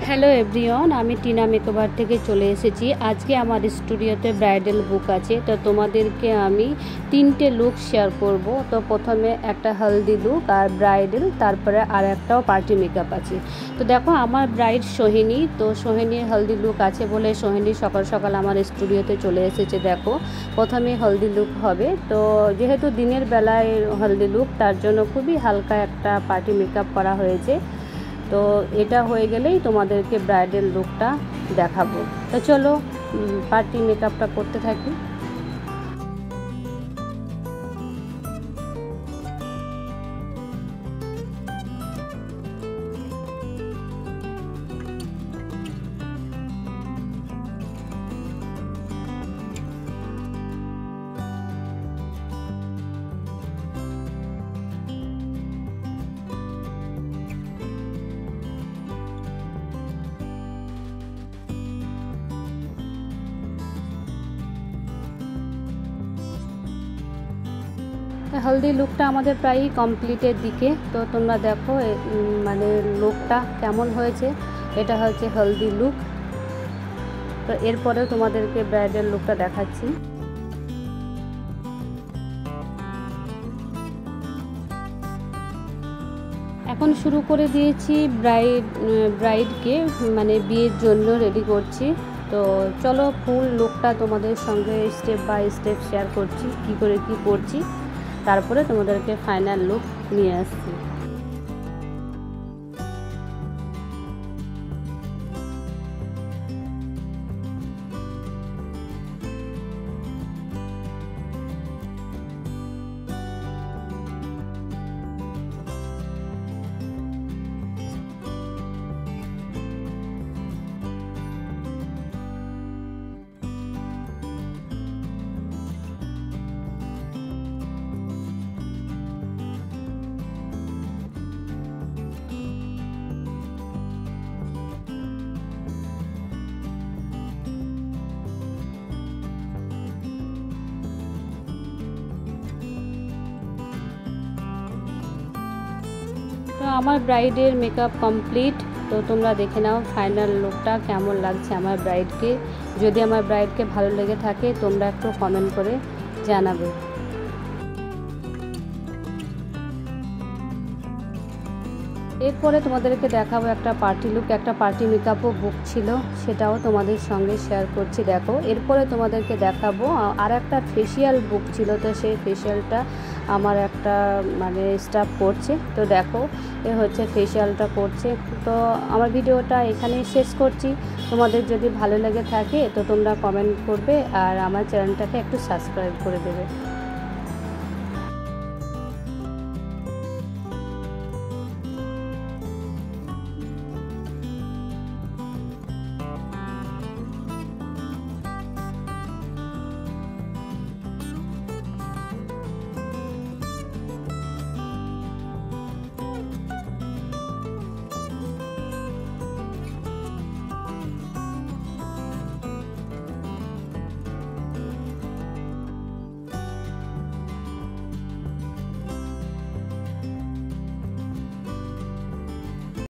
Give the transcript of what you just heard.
Hello everyone, আমি Tina makeover থেকে চলে এসেছি। আজকে আমার স্টুডিওতে ব্রাইডাল বুক আছে, তো তোমাদেরকে আমি 3টে লুক শেয়ার করব। তো প্রথমে একটা হলদি লুক আর ব্রাইডাল, তারপরে আর একটাও পার্টি মেকআপ আছে। তো দেখো আমার ব্রাইড সোহিনী, তো সোহিনীর হলদি লুক আছে বলে সোহিনী সকাল সকাল আমার স্টুডিওতে চলে এসেছে। দেখো প্রথমে হলদি লুক হবে, তো যেহেতু দিনের বেলায় হলদি লুক, তার জন্য খুবই হালকা একটা পার্টি মেকআপ করা হয়েছে। তো এটা হয়ে গেলেই তোমাদেরকে ব্রাইডাল লুকটা দেখাবো। তো চলো পার্টি মেকআপটা করতে থাকি। হলদি লুকটা আমাদের প্রায়ই কমপ্লিটের দিকে। তো তোমরা দেখো মানে লুকটা কেমন হয়েছে। এটা হচ্ছে হলদি লুক। তো এরপরেও তোমাদেরকে ব্রাইডাল লুকটা দেখাচ্ছি। এখন শুরু করে দিয়েছি ব্রাইডকে মানে বিয়ের জন্য রেডি করছি। তো চলো ফুল লুকটা তোমাদের সঙ্গে স্টেপ বাই স্টেপ শেয়ার করছি, কি করে কি করছি, তারপরে তোমাদেরকে ফাইনাল লুক নিয়ে আসছি। তো আমার ব্রাইডের মেকআপ কমপ্লিট। তো তোমরা দেখে নাও ফাইনাল লুকটা কেমন লাগছে আমার ব্রাইডকে। যদি আমার ব্রাইডকে ভালো লেগে থাকে তোমরা একটু কমেন্ট করে জানাবে। এরপরে তোমাদেরকে দেখাবো একটা পার্টি লুক, একটা পার্টি মেকআপও বুক ছিল, সেটাও তোমাদের সঙ্গে শেয়ার করছি। দেখো এরপরে তোমাদেরকে দেখাবো আর একটা ফেসিয়াল বুক ছিল, তো সেই ফেসিয়ালটা আমার একটা মানে স্টাফ করছে। তো দেখো এ হচ্ছে ফেসিয়ালটা করছে। তো আমার ভিডিওটা এখানেই শেষ করছি। তোমাদের যদি ভালো লেগে থাকে তো তোমরা কমেন্ট করবে আর আমার চ্যানেলটাকে একটু সাবস্ক্রাইব করে দেবে।